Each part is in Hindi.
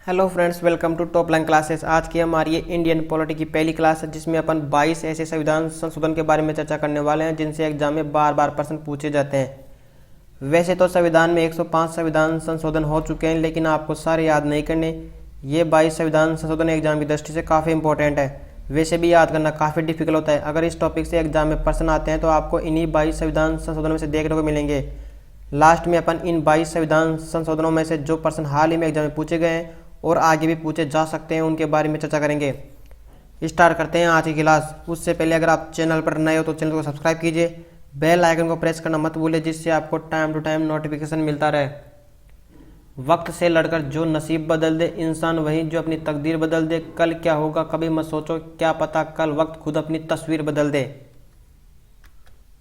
Hello friends, welcome to top line classes. आज की हमारी ये इंडियन पॉलिटी की पहली क्लास है, जिसमें अपन 22 ऐसे संविधान संशोधन के बारे में चर्चा करने वाले हैं जिनसे एग्जाम में बार बार प्रश्न पूछे जाते हैं। वैसे तो संविधान में 105 संविधान संशोधन हो चुके हैं, लेकिन आपको सारे याद नहीं करने। ये 22 संविधान संशोधन एग्जाम की दृष्टि से काफ़ी इंपॉर्टेंट है। वैसे भी याद करना काफ़ी डिफिकल्ट होता है। अगर इस टॉपिक से एग्जाम में प्रश्न आते हैं तो आपको इन्हीं 22 संविधान संशोधन में से देखने को मिलेंगे। लास्ट में अपन इन 22 संविधान संशोधनों में से जो प्रश्न हाल ही में एग्जाम में पूछे गए हैं और आगे भी पूछे जा सकते हैं, उनके बारे में चर्चा करेंगे। स्टार्ट करते हैं आज की क्लास। उससे पहले अगर आप चैनल पर नए हो तो चैनल को सब्सक्राइब कीजिए, बेल आइकन को प्रेस करना मत भूलिए, जिससे आपको टाइम टू टाइम नोटिफिकेशन मिलता रहे। वक्त से लड़कर जो नसीब बदल दे इंसान वही जो अपनी तकदीर बदल दे। कल क्या होगा कभी मत सोचो, क्या पता कल वक्त खुद अपनी तस्वीर बदल दे।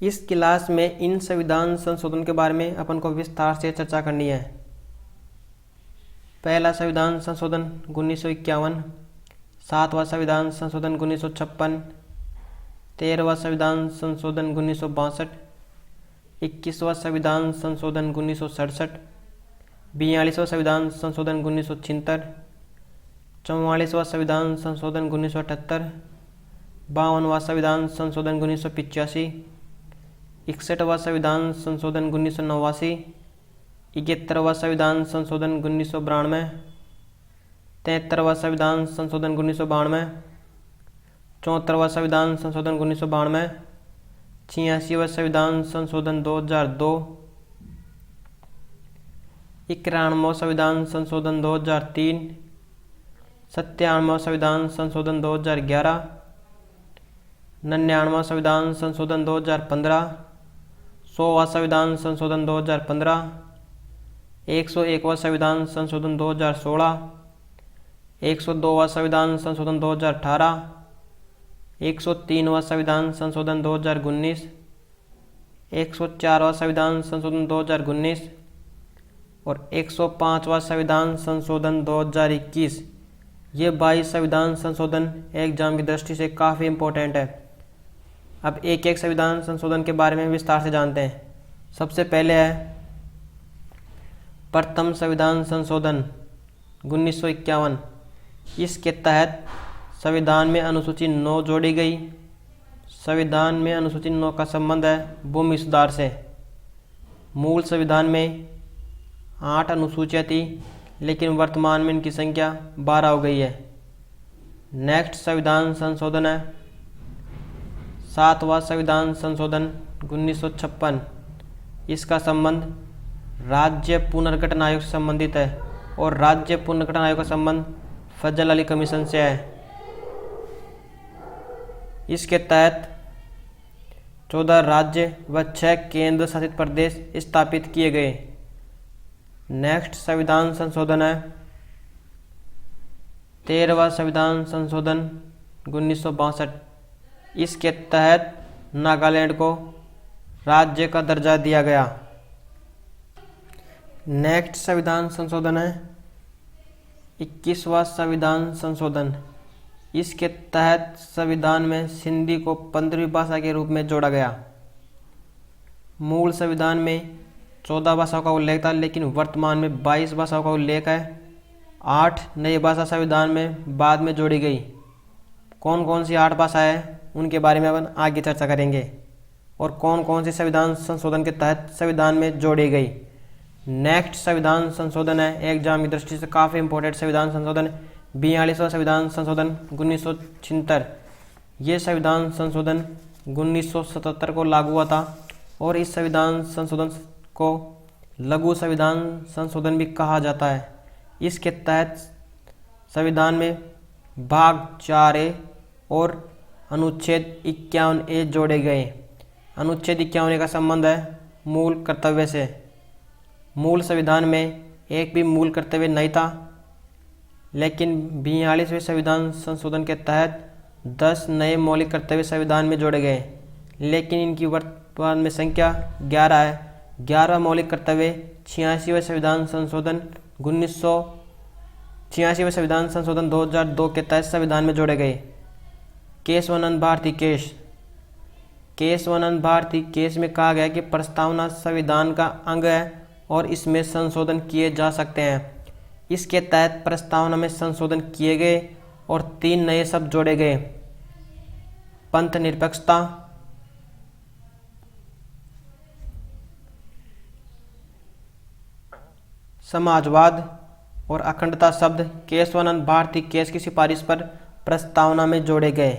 इस क्लास में इन संविधान संशोधन के बारे में अपन को विस्तार से चर्चा करनी है। पहला संविधान संशोधन 1951, 7वां संविधान संशोधन 1956, 13वां संविधान संशोधन 1962, 21वां संविधान संशोधन 1967, 42वां संविधान संशोधन 1976, 44वां संविधान संशोधन 1978, 52वां संविधान संशोधन 1985, 61वां संविधान संशोधन 1989, 71वां संविधान संशोधन 1992, 73वां संविधान संशोधन 1992, 74वां संविधान संशोधन 1992, 86वां संविधान संशोधन 2002, 91वां संविधान संशोधन 2003, 97वां संविधान संशोधन 2011, 99वां संविधान संशोधन 2015, 100वां संविधान संशोधन 2015, 101वां संविधान संशोधन 2016, 102वां संविधान संशोधन 2018, 103वां संविधान संशोधन 2019, 104वां संविधान संशोधन 2019 और 105वां संविधान संशोधन 2021। ये 22 संविधान संशोधन एग्जाम की दृष्टि से काफ़ी इम्पोर्टेंट है। अब एक एक संविधान संशोधन के बारे में विस्तार से जानते हैं। सबसे पहले है प्रथम संविधान संशोधन 1951। इसके तहत संविधान में अनुसूची 9 जोड़ी गई। संविधान में अनुसूची 9 का संबंध है भूमि सुधार से। मूल संविधान में 8 अनुसूचियाँ थी, लेकिन वर्तमान में इनकी संख्या 12 हो गई है। नेक्स्ट संविधान संशोधन है 7वां संविधान संशोधन 1956। इसका संबंध राज्य पुनर्गठन आयोग से संबंधित है और राज्य पुनर्गठन आयोग का संबंध फजल अली कमीशन से है। इसके तहत 14 राज्य व 6 केंद्र शासित प्रदेश स्थापित किए गए। नेक्स्ट संविधान संशोधन है 13वां संविधान संशोधन 1962। इसके तहत नागालैंड को राज्य का दर्जा दिया गया। नेक्स्ट संविधान संशोधन है 21वां संविधान संशोधन। इसके तहत संविधान में सिंधी को 15वीं भाषा के रूप में जोड़ा गया। मूल संविधान में 14 भाषाओं का उल्लेख था, लेकिन वर्तमान में 22 भाषाओं का उल्लेख है। 8 नई भाषा संविधान में बाद में जोड़ी गई। कौन कौन सी 8 भाषाएं हैं उनके बारे में अपन आगे चर्चा करेंगे और कौन कौन सी संविधान संशोधन के तहत संविधान में जोड़ी गई। नेक्स्ट संविधान संशोधन है एग्जाम की दृष्टि से काफ़ी इंपॉर्टेंट संविधान संशोधन 42वां संविधान संशोधन 1976। ये संविधान संशोधन 1977 को लागू हुआ था और इस संविधान संशोधन को लघु संविधान संशोधन भी कहा जाता है। इसके तहत संविधान में भाग 4A और अनुच्छेद 51A जोड़े गए। अनुच्छेद 51A का संबंध है मूल कर्तव्य से। मूल संविधान में एक भी मूल कर्तव्य नहीं था, लेकिन 42वें संविधान संशोधन के तहत 10 नए मौलिक कर्तव्य संविधान में जोड़े गए, लेकिन इनकी वर्तमान में संख्या 11 है। 11वां मौलिक कर्तव्य 86वें संविधान संशोधन 86वें संविधान संशोधन 2002 के तहत संविधान में जोड़े गए। केशवानंद भारती केशवानंद भारती केस में कहा गया कि प्रस्तावना संविधान का अंग है और इसमें संशोधन किए जा सकते हैं। इसके तहत प्रस्तावना में संशोधन किए गए और 3 नए शब्द जोड़े गए। पंथ निरपेक्षता, समाजवाद और अखंडता शब्द केशवानंद भारती केस की सिफारिश पर प्रस्तावना में जोड़े गए।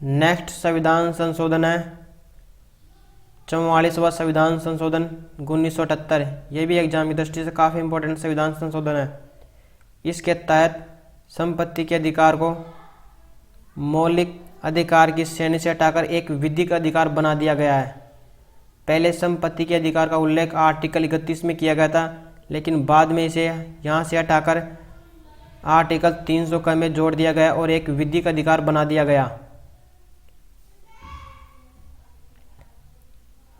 नेक्स्ट संविधान संशोधन है 44वां संविधान संशोधन 1978। यह भी एग्जाम की दृष्टि से काफ़ी इंपॉर्टेंट संविधान संशोधन है। इसके तहत संपत्ति के अधिकार को मौलिक अधिकार की श्रेणी से हटाकर एक विधिक अधिकार बना दिया गया है। पहले संपत्ति के अधिकार का उल्लेख आर्टिकल 31 में किया गया था, लेकिन बाद में इसे यहाँ से हटाकर आर्टिकल 300 में जोड़ दिया गया और एक विधिक अधिकार बना दिया गया।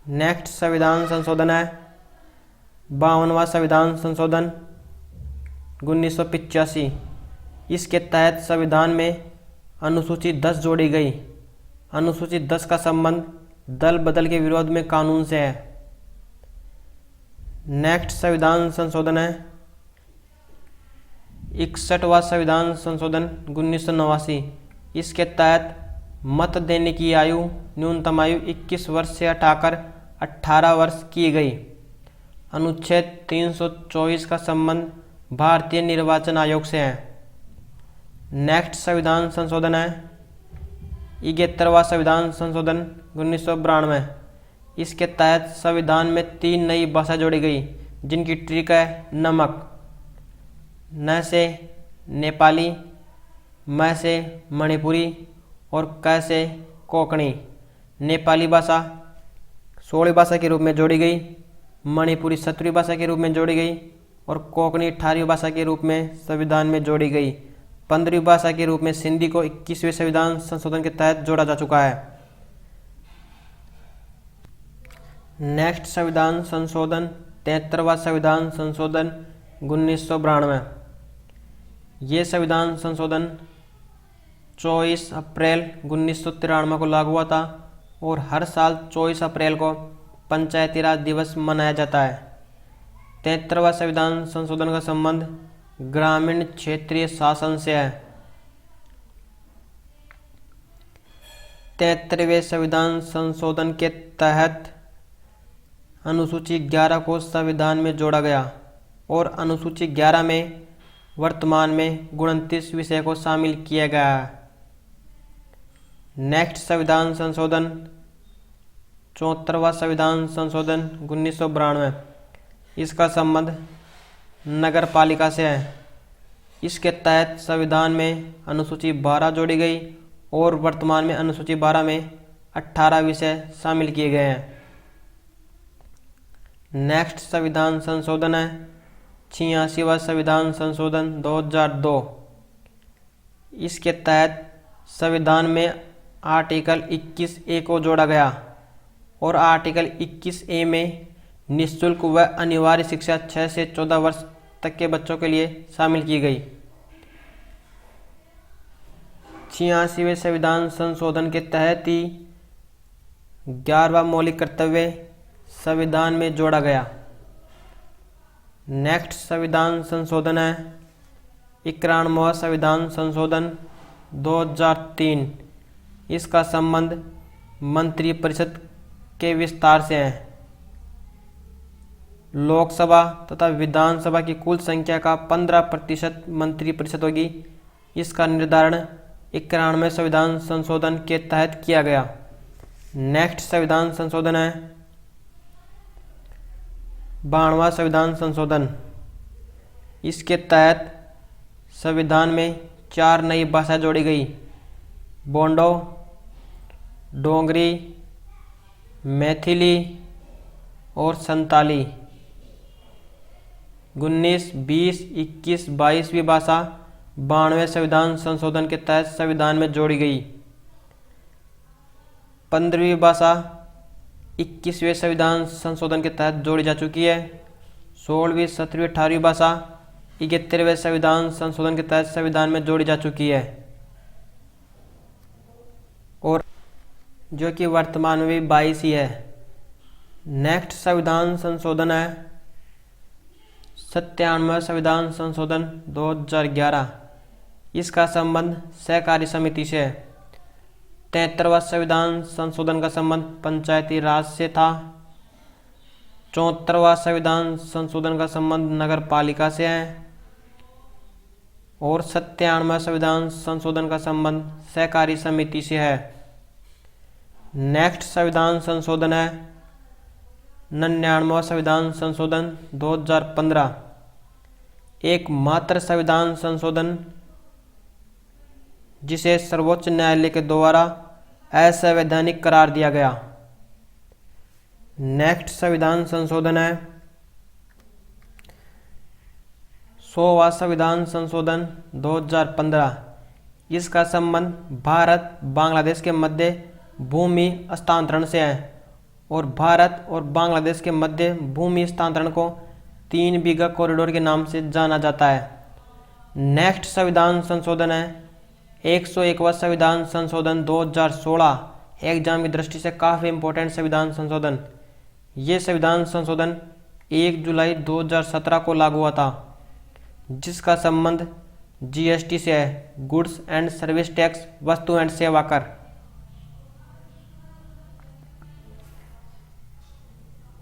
नेक्स्ट संविधान संशोधन है 52वां संविधान संशोधन 1985। इसके तहत संविधान में अनुसूची 10 जोड़ी गई। अनुसूची 10 का संबंध दल बदल के विरोध में कानून से है। नेक्स्ट संविधान संशोधन है 61वां संविधान संशोधन 1989। इसके तहत मत देने की आयु न्यूनतम आयु 21 वर्ष से हटाकर 18 वर्ष की गई। अनुच्छेद 324 का संबंध भारतीय निर्वाचन आयोग से है। नेक्स्ट संविधान संशोधन है 71वां संविधान संशोधन 1992। इसके तहत संविधान में 3 नई भाषा जोड़ी गई, जिनकी ट्रिक है नमक। न से नेपाली, म से मणिपुरी और क से कोंकणी। नेपाली भाषा 16वीं भाषा के रूप में जोड़ी गई, मणिपुरी 17वीं भाषा के रूप में जोड़ी गई और कोंकणी 18वीं भाषा के रूप में संविधान में जोड़ी गई। 15वीं भाषा के रूप में सिंधी को 21वें संविधान संशोधन के तहत जोड़ा जा चुका है। नेक्स्ट संविधान संशोधन 73वां संविधान संशोधन 1992। ये संविधान संशोधन 24 अप्रैल 1993 को लागू हुआ था और हर साल 24 अप्रैल को पंचायती राज दिवस मनाया जाता है। 73वां संविधान संशोधन का संबंध ग्रामीण क्षेत्रीय शासन से है। 73वें संविधान संशोधन के तहत अनुसूची 11 को संविधान में जोड़ा गया और अनुसूची 11 में वर्तमान में 29 विषय को शामिल किया गया है। नेक्स्ट संविधान संशोधन 74वां संविधान संशोधन 1992। इसका संबंध नगर पालिका से है। इसके तहत संविधान में अनुसूची 12 जोड़ी गई और वर्तमान में अनुसूची 12 में 18 विषय शामिल किए गए हैं। नेक्स्ट संविधान संशोधन है 86वां संविधान संशोधन 2002। इसके तहत संविधान में आर्टिकल 21A को जोड़ा गया और आर्टिकल 21A में निःशुल्क व अनिवार्य शिक्षा 6 से 14 वर्ष तक के बच्चों के लिए शामिल की गई। 86वें संविधान संशोधन के तहत ही 11वां मौलिक कर्तव्य संविधान में जोड़ा गया। नेक्स्ट संविधान संशोधन है 91वां संविधान संशोधन 2003। इसका संबंध मंत्रिपरिषद के विस्तार से है। लोकसभा तथा विधानसभा की कुल संख्या का 15% मंत्रिपरिषद होगी। इसका निर्धारण 91वें संविधान संशोधन के तहत किया गया। नेक्स्ट संविधान संशोधन है 92वां संविधान संशोधन। इसके तहत संविधान में 4 नई भाषा जोड़ी गई, बोंडो, डोंगरी, मैथिली और संताली। 19, 20, 21, 22वीं भाषा 92वें संविधान संशोधन के तहत संविधान में जोड़ी गई। 15वीं भाषा 21वें संविधान संशोधन के तहत जोड़ी जा चुकी है। 16वीं, 17वीं, 18वीं भाषा 71वें संविधान संशोधन के तहत संविधान में जोड़ी जा चुकी है और जो कि वर्तमान में भी 22 ही है। नेक्स्ट संविधान संशोधन है 97वां संविधान संशोधन 2011, इसका संबंध सहकारी समिति से है। 73वां संविधान संशोधन का संबंध पंचायती राज से था। 74वां संविधान संशोधन का संबंध नगर पालिका से है और 97वां संविधान संशोधन का संबंध सहकारी समिति से है। नेक्स्ट संविधान संशोधन है 99वां संविधान संशोधन 2015, एक मात्र संविधान संशोधन जिसे सर्वोच्च न्यायालय के द्वारा असंवैधानिक करार दिया गया। नेक्स्ट संविधान संशोधन है 100वां संविधान संशोधन 2015, इसका संबंध भारत बांग्लादेश के मध्य भूमि हस्तांतरण से है और भारत और बांग्लादेश के मध्य भूमि हस्तांतरण को 3 बीघा कॉरिडोर के नाम से जाना जाता है। नेक्स्ट संविधान संशोधन है 101वां संविधान संशोधन 2016, एग्जाम की दृष्टि से काफ़ी इम्पोर्टेंट संविधान संशोधन। ये संविधान संशोधन 1 जुलाई 2017 को लागू हुआ था, जिसका संबंध जीएसटी से है, गुड्स एंड सर्विस टैक्स, वस्तु एंड सेवा कर।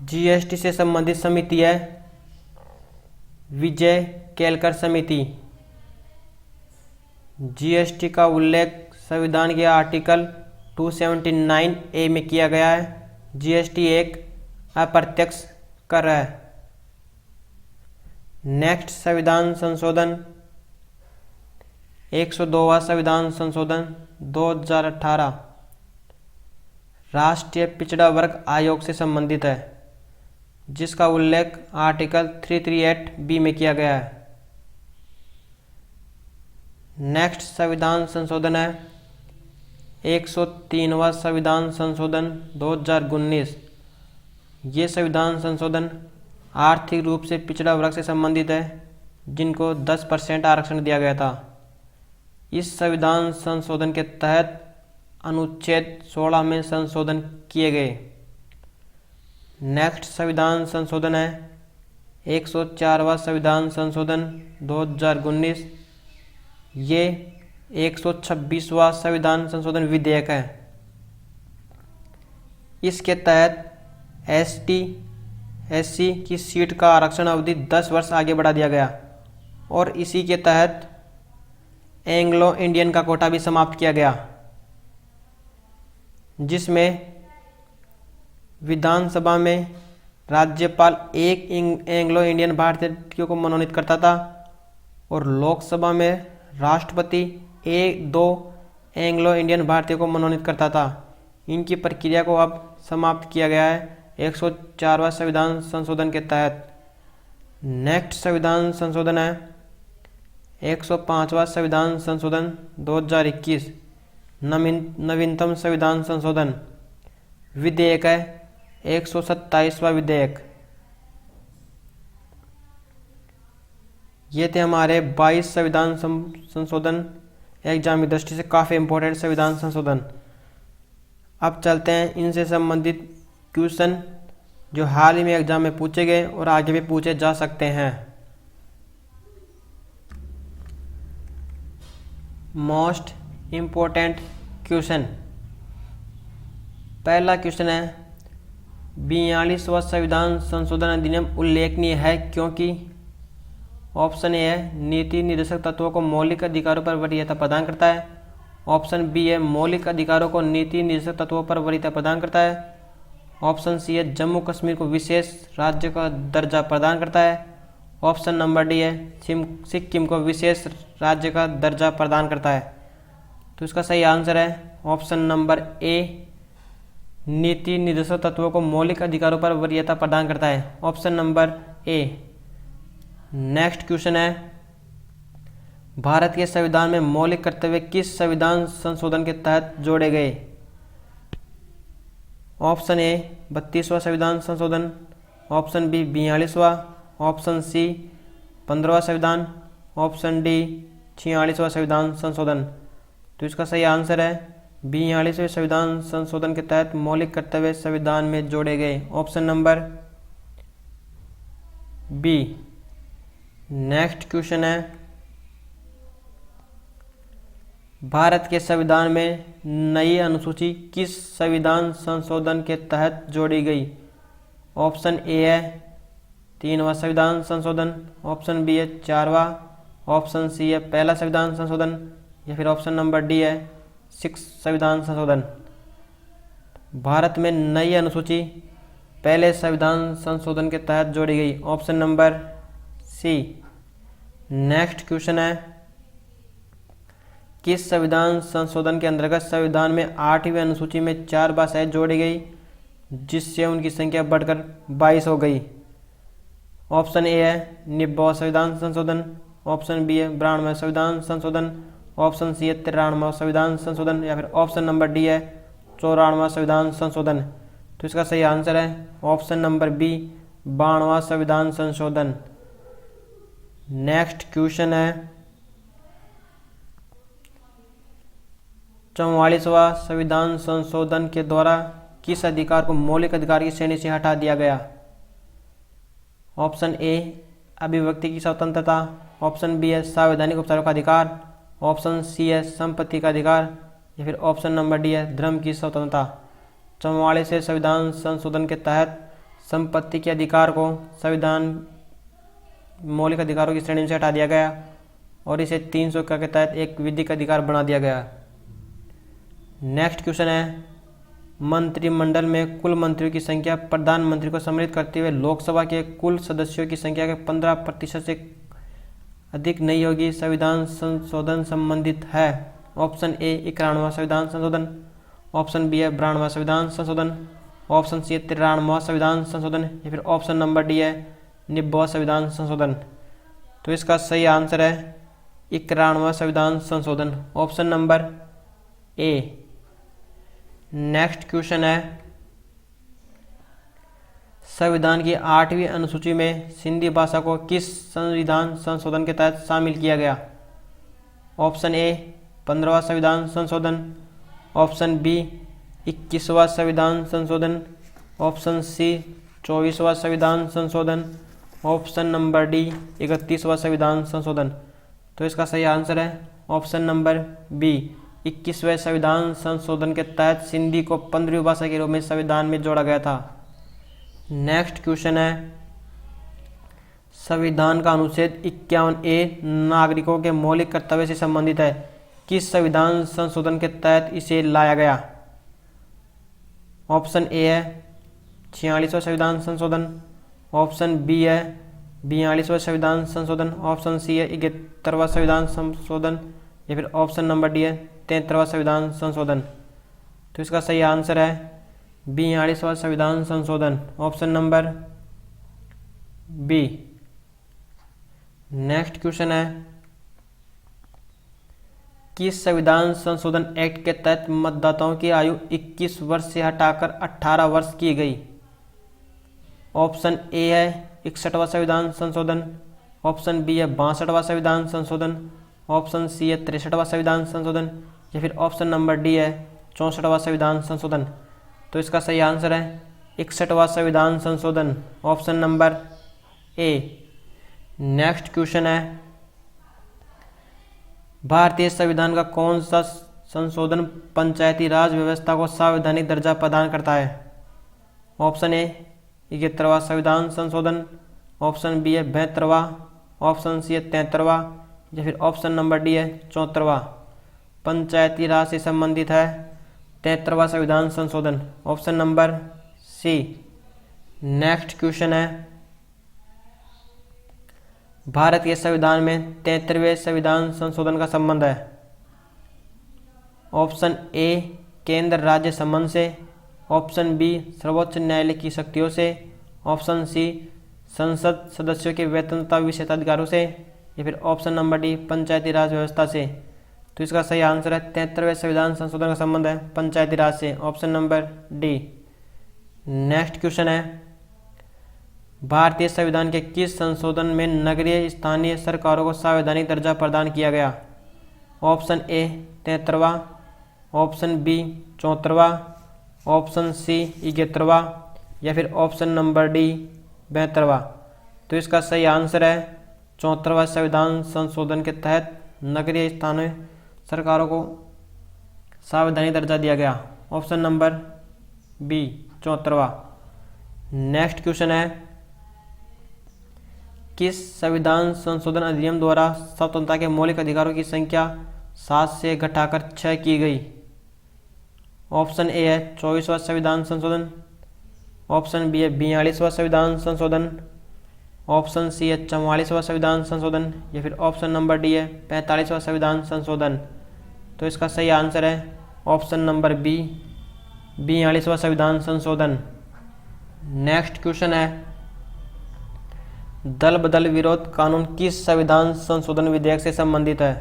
जीएसटी से संबंधित समिति है विजय केलकर समिति। जीएसटी का उल्लेख संविधान के आर्टिकल 279A में किया गया है। जीएसटी एक अप्रत्यक्ष कर है। नेक्स्ट संविधान संशोधन 102वां संविधान संशोधन 2018 राष्ट्रीय पिछड़ा वर्ग आयोग से संबंधित है, जिसका उल्लेख आर्टिकल 338B में किया गया है। नेक्स्ट संविधान संशोधन है 103वां संविधान संशोधन 2019। ये संविधान संशोधन आर्थिक रूप से पिछड़ा वर्ग से संबंधित है, जिनको 10% आरक्षण दिया गया था। इस संविधान संशोधन के तहत अनुच्छेद 16 में संशोधन किए गए। नेक्स्ट संविधान संशोधन है 104वां संविधान संशोधन 2019। ये 126वां संविधान संशोधन विधेयक है। इसके तहत एसटी एससी की सीट का आरक्षण अवधि 10 वर्ष आगे बढ़ा दिया गया और इसी के तहत एंग्लो इंडियन का कोटा भी समाप्त किया गया, जिसमें विधानसभा में राज्यपाल एक एंग्लो इंडियन भारतीय को मनोनीत करता था और लोकसभा में राष्ट्रपति एक 2 एंग्लो इंडियन भारतीय को मनोनीत करता था। इनकी प्रक्रिया को अब समाप्त किया गया है 104वां संविधान संशोधन के तहत। नेक्स्ट संविधान संशोधन है 105वां संविधान संशोधन 2021, नवीनतम संविधान संशोधन विधेयक है 127वां विधेयक। ये थे हमारे 22 संविधान संशोधन, एग्जाम की दृष्टि से काफ़ी इम्पोर्टेंट संविधान संशोधन। अब चलते हैं इनसे संबंधित क्वेश्चन जो हाल ही में एग्जाम में पूछे गए और आगे भी पूछे जा सकते हैं। Most important question. पहला क्वेश्चन है 42वां संविधान संशोधन अधिनियम उल्लेखनीय है क्योंकि ऑप्शन ए है नीति निर्देशक तत्वों को मौलिक अधिकारों पर वरीयता प्रदान करता है। ऑप्शन बी है मौलिक अधिकारों को नीति निर्देशक तत्वों पर वरीयता प्रदान करता है। ऑप्शन सी है जम्मू कश्मीर को विशेष राज्य का दर्जा प्रदान करता है। ऑप्शन नंबर डी है सिक्किम को विशेष राज्य का दर्जा प्रदान करता है। तो इसका सही आंसर है ऑप्शन नंबर ए, नीति निर्देशक तत्वों को मौलिक अधिकारों पर वरीयता प्रदान करता है। Option number A. Next question है भारत के संविधान में मौलिक कर्तव्य किस संविधान संशोधन के तहत जोड़े गए। ऑप्शन ए 32वां संविधान संशोधन, ऑप्शन बी 42वां, ऑप्शन सी 15वां संविधान, ऑप्शन डी 46वां संविधान संशोधन। तो इसका सही आंसर है 42वें संविधान संशोधन के तहत मौलिक कर्तव्य संविधान में जोड़े गए। Option number B next question है, भारत के संविधान में नई अनुसूची किस संविधान संशोधन के तहत जोड़ी गई? ऑप्शन ए है 3वां संविधान संशोधन, ऑप्शन बी है 4वां, ऑप्शन सी है पहला संविधान संशोधन, या फिर ऑप्शन नंबर डी है 6 संविधान संशोधन। भारत में नई अनुसूची पहले संविधान संशोधन के तहत जोड़ी गई, option number C. Next question है, किस संविधान संशोधन के अंतर्गत संविधान में 8वीं अनुसूची में 4 भाषाएं जोड़ी गई जिससे उनकी संख्या बढ़कर 22 हो गई? ऑप्शन ए है 90वां संविधान संशोधन, ऑप्शन बी है 92वां संविधान संशोधन, ऑप्शन सी है 93वां संविधान संशोधन, या फिर ऑप्शन नंबर डी है 94वां संविधान संशोधन। तो इसका सही आंसर है ऑप्शन नंबर बी 92वां संविधान संशोधन। नेक्स्ट क्वेश्चन है, 44वां संविधान संशोधन के द्वारा किस अधिकार को मौलिक अधिकार की श्रेणी से हटा दिया गया? ऑप्शन ए अभिव्यक्ति की स्वतंत्रता, ऑप्शन बी है संवैधानिक उपचारों का अधिकार, ऑप्शन सी है संपत्ति का अधिकार, या फिर ऑप्शन नंबर डी है धर्म की स्वतंत्रता। 44वें संविधान संशोधन के तहत संपत्ति के अधिकार को संविधान मौलिक अधिकारों की श्रेणी से हटा दिया गया और इसे 300 के तहत एक विधिक अधिकार बना दिया गया। नेक्स्ट क्वेश्चन है, मंत्रिमंडल में कुल मंत्रियों की संख्या प्रधानमंत्री को सम्मिलित करते हुए लोकसभा के कुल सदस्यों की संख्या के 15% से अधिक नहीं होगी। संविधान संशोधन संबंधित है। ऑप्शन ए 91वां संविधान संशोधन, ऑप्शन बी है 92वां संविधान संशोधन, ऑप्शन सी है 93वां संविधान संशोधन, या फिर ऑप्शन नंबर डी है 90वां संविधान संशोधन। तो इसका सही आंसर है 91वां संविधान संशोधन, option number A. Next question है, संविधान की 8वीं अनुसूची में सिंधी भाषा को किस संविधान संशोधन के तहत शामिल किया गया? ऑप्शन ए 15वां संविधान संशोधन, ऑप्शन बी 21वां संविधान संशोधन, ऑप्शन सी 24वां संविधान संशोधन, ऑप्शन नंबर डी 31वां संविधान संशोधन। तो इसका सही आंसर है ऑप्शन नंबर बी 21वें संविधान संशोधन के तहत सिंधी को 15वीं भाषा के रूप में संविधान में जोड़ा गया था। नेक्स्ट क्वेश्चन है, संविधान का अनुच्छेद 51A नागरिकों के मौलिक कर्तव्य से संबंधित है। किस संविधान संशोधन के तहत इसे लाया गया? ऑप्शन ए है 46वां संविधान संशोधन, ऑप्शन बी है 42वां संविधान संशोधन, ऑप्शन सी है 71वां संविधान संशोधन, या फिर ऑप्शन नंबर डी है 73वां संविधान संशोधन। तो इसका सही आंसर है 42वां संविधान संशोधन, option number B. Next question है, किस संविधान संशोधन एक्ट के तहत मतदाताओं की आयु 21 वर्ष से हटाकर 18 वर्ष की गई? ऑप्शन ए है 61वां संविधान संशोधन, ऑप्शन बी है 62वां संविधान संशोधन, ऑप्शन सी है 63वां संविधान संशोधन, या फिर ऑप्शन नंबर डी है 64वां संविधान संशोधन। तो इसका सही आंसर है 61वां संविधान संशोधन, option number A. Next question है, भारतीय संविधान का कौन सा संशोधन पंचायती राज व्यवस्था को संवैधानिक दर्जा प्रदान करता है? ऑप्शन ए 71वां संविधान संशोधन, ऑप्शन बी है 72वां, ऑप्शन सी है 73वां, या फिर ऑप्शन नंबर डी है 74वां। पंचायती राज से संबंधित है 73वां संविधान संशोधन, option number C. Next question है, भारत के संविधान में 73वें संविधान संशोधन का संबंध है। ऑप्शन ए केंद्र राज्य संबंध से, ऑप्शन बी सर्वोच्च न्यायालय की शक्तियों से, ऑप्शन सी संसद सदस्यों के वेतन तथा विशेषाधिकारों से, या फिर ऑप्शन नंबर डी पंचायती राज व्यवस्था से। तो इसका सही आंसर है 73वें संविधान संशोधन का संबंध है पंचायती राज से, option number D. Next question है, भारतीय संविधान के किस संशोधन में नगरीय स्थानीय सरकारों को संवैधानिक दर्जा प्रदान किया गया? ऑप्शन ए 73वां, ऑप्शन बी 74वां, ऑप्शन सी 71वां, या फिर ऑप्शन नंबर डी 72वां। तो इसका सही आंसर है 74वां संविधान संशोधन के तहत नगरीय स्थानीय सरकारों को संवैधानिक दर्जा दिया गया। ऑप्शन नंबर बी 74वां। नेक्स्ट क्वेश्चन है, किस संविधान संशोधन अधिनियम द्वारा स्वतंत्रता के मौलिक अधिकारों की संख्या 7 से घटाकर 6 की गई? ऑप्शन ए है 24वां संविधान संशोधन, ऑप्शन बी है 42वां संविधान संशोधन, ऑप्शन सी है 44वां संविधान संशोधन, या फिर ऑप्शन नंबर डी है 45वां संविधान संशोधन। तो इसका सही आंसर है ऑप्शन नंबर बी 42वां संविधान संशोधन। नेक्स्ट क्वेश्चन है, दल बदल विरोध कानून किस संविधान संशोधन विधेयक से संबंधित है?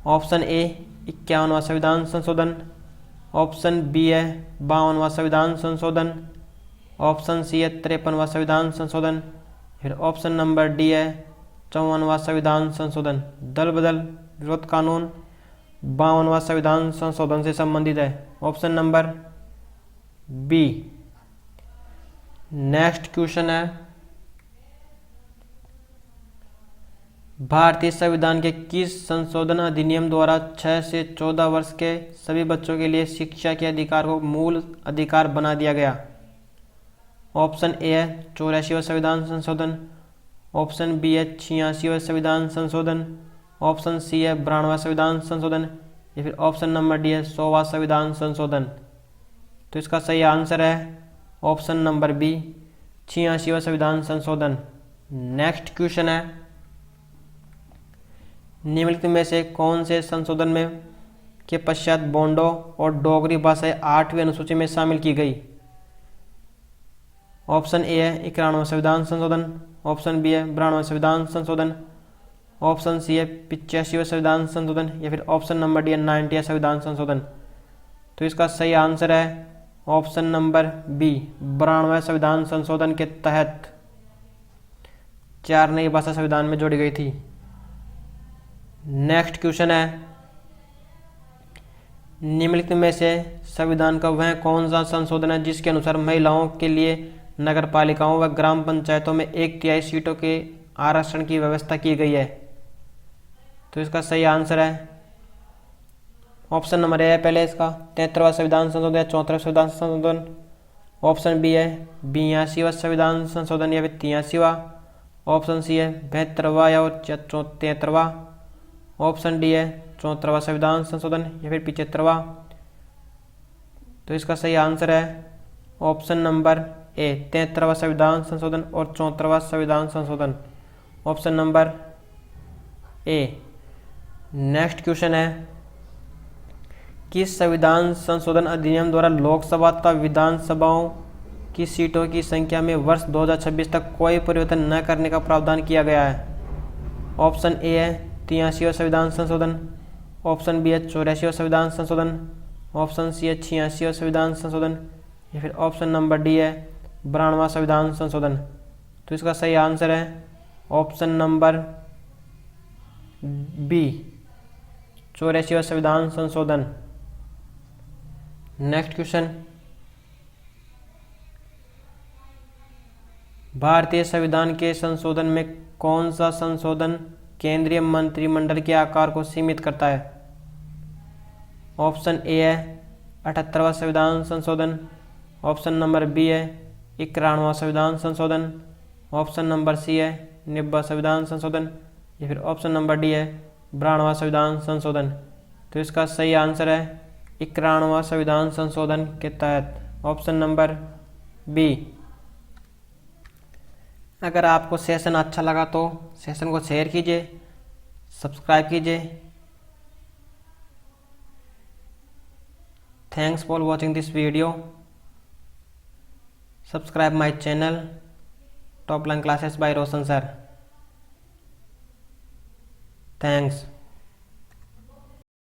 ऑप्शन ए 51वां संविधान संशोधन, ऑप्शन बी है 52वां संविधान संशोधन, ऑप्शन सी है 53वां संविधान संशोधन, फिर ऑप्शन नंबर डी है 54वां संविधान संशोधन। दल बदल विरोध कानून 52वां संविधान संशोधन से संबंधित है। Option number B. Next question है, भारतीय संविधान के किस संशोधन अधिनियम द्वारा 6 से 14 वर्ष के सभी बच्चों के लिए शिक्षा के अधिकार को मूल अधिकार बना दिया गया? ऑप्शन ए है 84वां संविधान संशोधन, ऑप्शन बी है 86वां संविधान संशोधन, ऑप्शन सी है 92वां संविधान संशोधन, या फिर ऑप्शन नंबर डी है 100वां संविधान संशोधन। तो इसका सही आंसर है ऑप्शन नंबर बी 86वां संविधान संशोधन। नेक्स्ट क्वेश्चन है, निम्नलिखित में से कौन से संशोधन में के पश्चात बोंडो और डोगरी भाषाएं 8वीं अनुसूची में शामिल की गई? ऑप्शन ए है 91वां संविधान संशोधन, ऑप्शन बी है 92वां संविधान संशोधन, ऑप्शन सी है 85वां संविधान संशोधन, या फिर ऑप्शन नंबर डी है 90वां संविधान संशोधन। तो इसका सही आंसर है ऑप्शन नंबर बी 92वां संविधान संशोधन के तहत 4 नई भाषा संविधान में जोड़ी गई थी। नेक्स्ट क्वेश्चन है, निम्नलिखित में से संविधान का वह कौन सा संशोधन है जिसके अनुसार महिलाओं के लिए नगर पालिकाओं व ग्राम पंचायतों में 1/3 सीटों के आरक्षण की व्यवस्था की गई है? तो इसका सही आंसर है ऑप्शन नंबर ए है पहले इसका 73वां संविधान संशोधन या 74वां संविधान संशोधन, ऑप्शन बी है 82वां संविधान संशोधन या फिर 83वां, ऑप्शन सी है 72वां या 73वां, ऑप्शन डी है 74वां संविधान संशोधन या फिर 75वां। तो इसका सही आंसर है ऑप्शन नंबर ए 73वां संविधान संशोधन और 74वां संविधान संशोधन, option number A. Next question है, किस संविधान संशोधन अधिनियम द्वारा लोकसभा तथा विधानसभाओं की सीटों की संख्या में वर्ष 2026 तक कोई परिवर्तन न करने का प्रावधान किया गया है? ऑप्शन ए है 83वां संविधान संशोधन, ऑप्शन बी है 84वां संविधान संशोधन, ऑप्शन सी है 86वां संविधान संशोधन, या फिर ऑप्शन नंबर डी है 92वां संविधान संशोधन। तो इसका सही आंसर है ऑप्शन नंबर बी 84वां संविधान संशोधन। नेक्स्ट क्वेश्चन, भारतीय संविधान के संशोधन में कौन सा संशोधन केंद्रीय मंत्रिमंडल के आकार को सीमित करता है? ऑप्शन ए है 78वां संविधान संशोधन, ऑप्शन नंबर बी है 91वां संविधान संशोधन, ऑप्शन नंबर सी है 90वां संविधान संशोधन, या फिर ऑप्शन नंबर डी है 92वां संविधान संशोधन। तो इसका सही आंसर है 91वां संविधान संशोधन के तहत ऑप्शन नंबर बी। अगर आपको सेशन अच्छा लगा तो सेशन को शेयर कीजिए, सब्सक्राइब कीजिए। Thanks for watching this video. Subscribe my channel top line classes bye Roshan sir. Thanks.